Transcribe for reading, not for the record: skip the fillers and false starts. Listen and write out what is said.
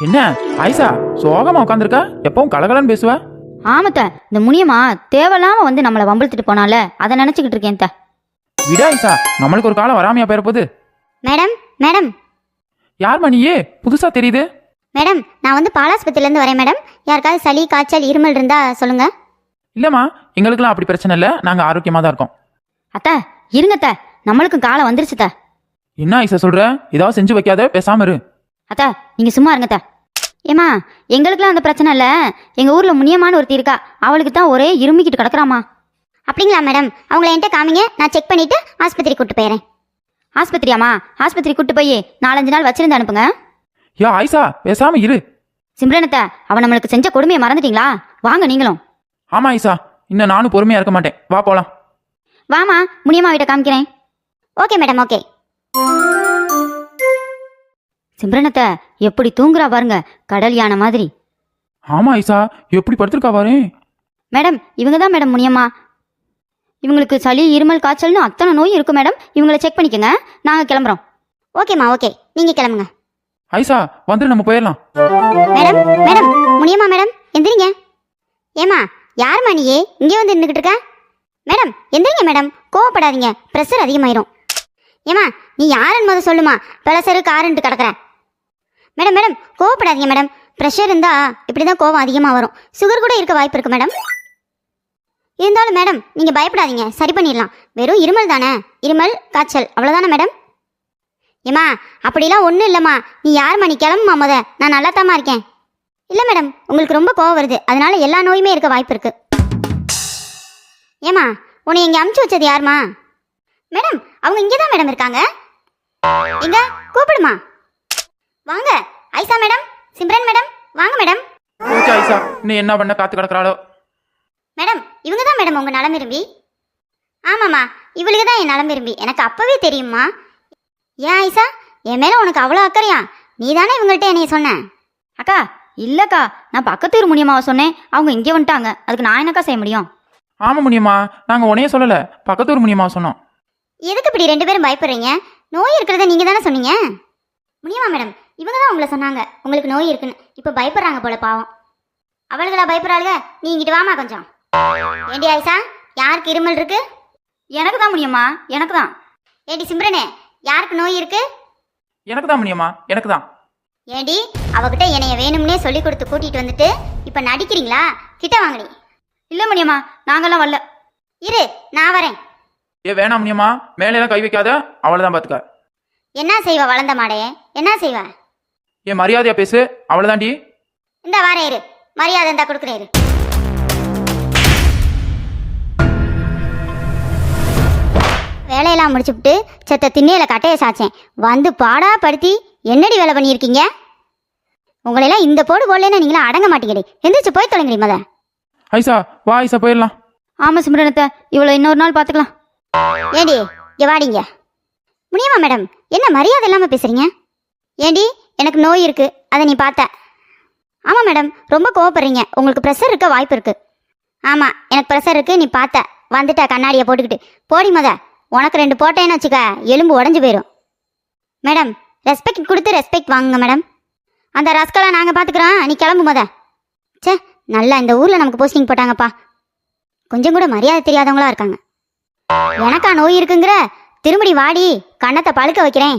என்ன ஐசா சோகமா உட்காந்துருக்கா? எப்பவும் கலகலன்னு பேசுவ. ஆமத்த, இந்த முனியம்மா தேவையில்லாம வந்து நம்மளை வம்பிழுத்துட்டு போனால அதை நினைச்சுக்கிட்டு இருக்கேன். விட ஐசா, நம்மளுக்கு ஒரு காலம் வராமையா போயிருப்போது. மேடம் மேடம் யார் நீயே புதுசா தெரியுது? மேடம், நான் வந்து பாலாஸ்பத்திரிலேருந்து வரேன் மேடம். யாருக்காவது சளி காய்ச்சல் இருமல் இருந்தா சொல்லுங்க. இல்லம்மா, எங்களுக்குலாம் அப்படி பிரச்சனை இல்லை, நாங்க ஆரோக்கியமா தான் இருக்கோம். அத்த இருங்கத்த, நம்மளுக்கும் காலம் வந்துருச்சுத்த. என்ன ஐசா சொல்ற? ஏதாவது செஞ்சு வைக்காத, பேசாம இரு. அத்த நீங்க சும்மா இருங்கத்த. ஏமா, எங்களுக்குலாம் அந்த பிரச்சனை இல்லை. எங்க ஊர்ல முனியம்மான்னு ஒருத்தி இருக்கா, அவளுக்கு தான் ஒரே இருமிக்கிட்டு கிடக்குறாமா. அப்படிங்களா மேடம்? அவங்கள என்கிட்ட காமிங்க, நான் செக் பண்ணிட்டு ஆஸ்பத்திரி கூட்டு போயிடுறேன். ஆஸ்பத்திரியாமா? ஆஸ்பத்திரி கூட்டு போய் 4-5 நாள் வச்சிருந்து அனுப்புங்க. யா ஐசா, பேசாம இரு. சிம்ரனத்த, அவன் நம்மளுக்கு செஞ்ச கொடுமையை மறந்துட்டீங்களா? வாங்க நீங்களும். ஆமா ஐசா, இன்னும் நானும் பொறுமையா இருக்க மாட்டேன். வா போலாம். வாமா, முனியம்மா வீட்டை காமிக்கிறேன். Okay madam, okay. சிம்ரனத்த எப்படி தூங்குறா பாருங்க, கடல் யானை மாதிரி. ஆமா ஐசா, எப்படி படுத்திருக்கா பாரு. மேடம், இவங்க தான் மேடம் முனியம்மா. இவங்களுக்கு சளி இருமல் காய்ச்சல்னு அத்தனை நோய் இருக்கு மேடம். இவங்களை செக் பண்ணிக்கங்க, நாங்க கிளம்புறோம். ஓகேம்மா, ஓகே, நீங்க கிளம்புங்க. ஐசா வந்துட்டு நம்ம போயிடலாம். மேடம் மேடம் முனியம்மா மேடம், எந்திரிங்க. ஏமா, யாருமா நீயே இங்கே வந்து நின்றுக்கிட்டு இருக்க? மேடம் எந்திரிங்க மேடம், கோவப்படாதீங்க, ப்ரெஷர் அதிகமாயிரும். ஏமா, நீ யாருன்னு முதல் சொல்லுமா, ப்ரெஷரு காருன்ட்டு கிடக்குற. மேடம் மேடம் கோவப்படாதீங்க மேடம், ப்ரெஷர் இருந்தா இப்படி தான் கோவம் அதிகமாக வரும். சுகர் கூட இருக்க வாய்ப்பு இருக்கு மேடம். இருந்தாலும் மேடம் நீங்கள் பயப்படாதீங்க, சரி பண்ணிடலாம். வெறும் இருமல் தானே, இருமல் காய்ச்சல் அவ்வளோதானே மேடம்? ஏமா அப்படிலாம் ஒன்றும் இல்லைம்மா. நீ யாரும்மா? நீ கிளம்புமா முத, நான் நல்லாத்தாம்மா இருக்கேன். இல்லை மேடம், உங்களுக்கு ரொம்ப கோவம் வருது, அதனால எல்லா நோயுமே இருக்க வாய்ப்பு இருக்கு. ஏமா, உன்னை இங்கே அமுச்சு வச்சது யாருமா? மேடம் அவங்க இங்கே தான் மேடம் இருக்காங்க. எங்க கூப்பிடுமா? வாங்க ஐசா மேடம், சிம்ரன் மேடம், வாங்க மேடம். ஓகே ஐசா, இன்னும் என்ன பண்ண காத்து கிடக்குறாளோ. மேடம் இவங்க தான் மேடம் உங்கள் நலம் விரும்பி. ஆமாம்மா, இவளுக்கு தான் என் நலம் விரும்பி, எனக்கு அப்பவே தெரியுமா. ஏன் ஐசா, என் மேலே உனக்கு அவ்வளோ அக்கறையா? நீ தானே இவங்கள்ட்ட என்னைய சொன்ன. அக்கா இல்லக்கா, நான் பக்கத்தூர் முனியம்மாவை சொன்னேன், அவங்க இங்கே வந்துட்டாங்க. அதுக்கு நான் என்னக்கா செய்ய முடியும்? ஆமா முனியம்மா, நாங்க உனையே சொல்லல, பக்கத்தூர் முனியம்மா சொன்னோம். எதுக்கு இப்படி 2 பேரும் பயப்படுறீங்க? நோய் இருக்கிறத நீங்கள் தானே சொன்னீங்க. முனியம்மா மேடம், இவங்க தான் உங்களை சொன்னாங்க உங்களுக்கு நோய் இருக்குன்னு. இப்போ பயப்படுறாங்க போல, பாவம். அவளுகளா பயப்படுறாளுங்க? நீ இங்கிட்டு வாமா கொஞ்சம். ஏண்டி ஐசா, யாருக்கு இருமல் இருக்கு? எனக்கு தான் முனியம்மா, எனக்கு தான். ஏண்டி சிம்ரனே, யாருக்கு நோய் இருக்கு? எனக்கு தான் முனியம்மா, எனக்கு தான். ஏண்டி அவகிட்ட என்னைய வேணும்னே சொல்லி கொடுத்து கூட்டிட்டு வந்துட்டு இப்போ நடிக்கிறீங்களா? கிட்ட வாங்கடி. இல்லை முனியம்மா, நாங்கெல்லாம் வரல. இரு, நான் வரேன். ஏ வேணாம் முனியம்மா, மேலையெல்லாம் கை வைக்காத, அவ்வளவுதான் பாத்துக்க. என்ன செய்வ வளர்ந்த மாடையே, என்ன செய்வ? ஏன் மரியாதையா பேசு, அவ்வளவுதான்டி. இந்த வாரேன், இரு, மரியாதை இருந்தா கொடுக்குறேன், இரு. வேலையெல்லாம் முடிச்சுட்டு செத்த திண்ணையில கட்டையை சாச்சேன் வந்து பாடா படுத்தி என்னடி வேலை பண்ணியிருக்கீங்க? உங்களையெல்லாம் இந்த போடு போடலன்னா நீங்களாம் அடங்க மாட்டீங்கடி. எந்திரிச்சு போய் தொலைங்கடி மத. ஐசா வா ஐசா, போயிடலாம். ஆமாம் சிம்ரனத்தை, இவ்வளோ இன்னொரு நாள் பார்த்துக்கலாம். ஏண்டி இங்கே வாடிங்க. முனியம்மா மேடம், என்ன மரியாதை இல்லாமல் பேசுறீங்க? ஏண்டி எனக்கு நோய் இருக்கு, அதை நீ பார்த்த? ஆமாம் மேடம், ரொம்ப கோவப்படுறீங்க, உங்களுக்கு ப்ரெஷர் இருக்க வாய்ப்பு இருக்கு. ஆமாம், எனக்கு ப்ரெஷர் இருக்கு, நீ பார்த்த வந்துட்ட கண்ணாடியை போட்டுக்கிட்டு. போடி மத, உனக்கு 2 போட்டேன்னு வச்சுக்க, எலும்பு உடஞ்சி போயிடும். மேடம் ரெஸ்பெக்ட் கொடுத்து ரெஸ்பெக்ட் வாங்குங்க மேடம். அந்த ரஸ்கெல்லாம் நாங்கள் பார்த்துக்குறோம், நீ கிளம்பு மத. சே, நல்லா இந்த ஊரில் நமக்கு போஸ்டிங் போட்டாங்கப்பா. கொஞ்சம் கூட மரியாதை தெரியாதவங்களா இருக்காங்க. எனக்கா நோய் இருக்குங்கிற? திரும்படி வாடி, கண்ணத்தை பழுக்க வைக்கிறேன்.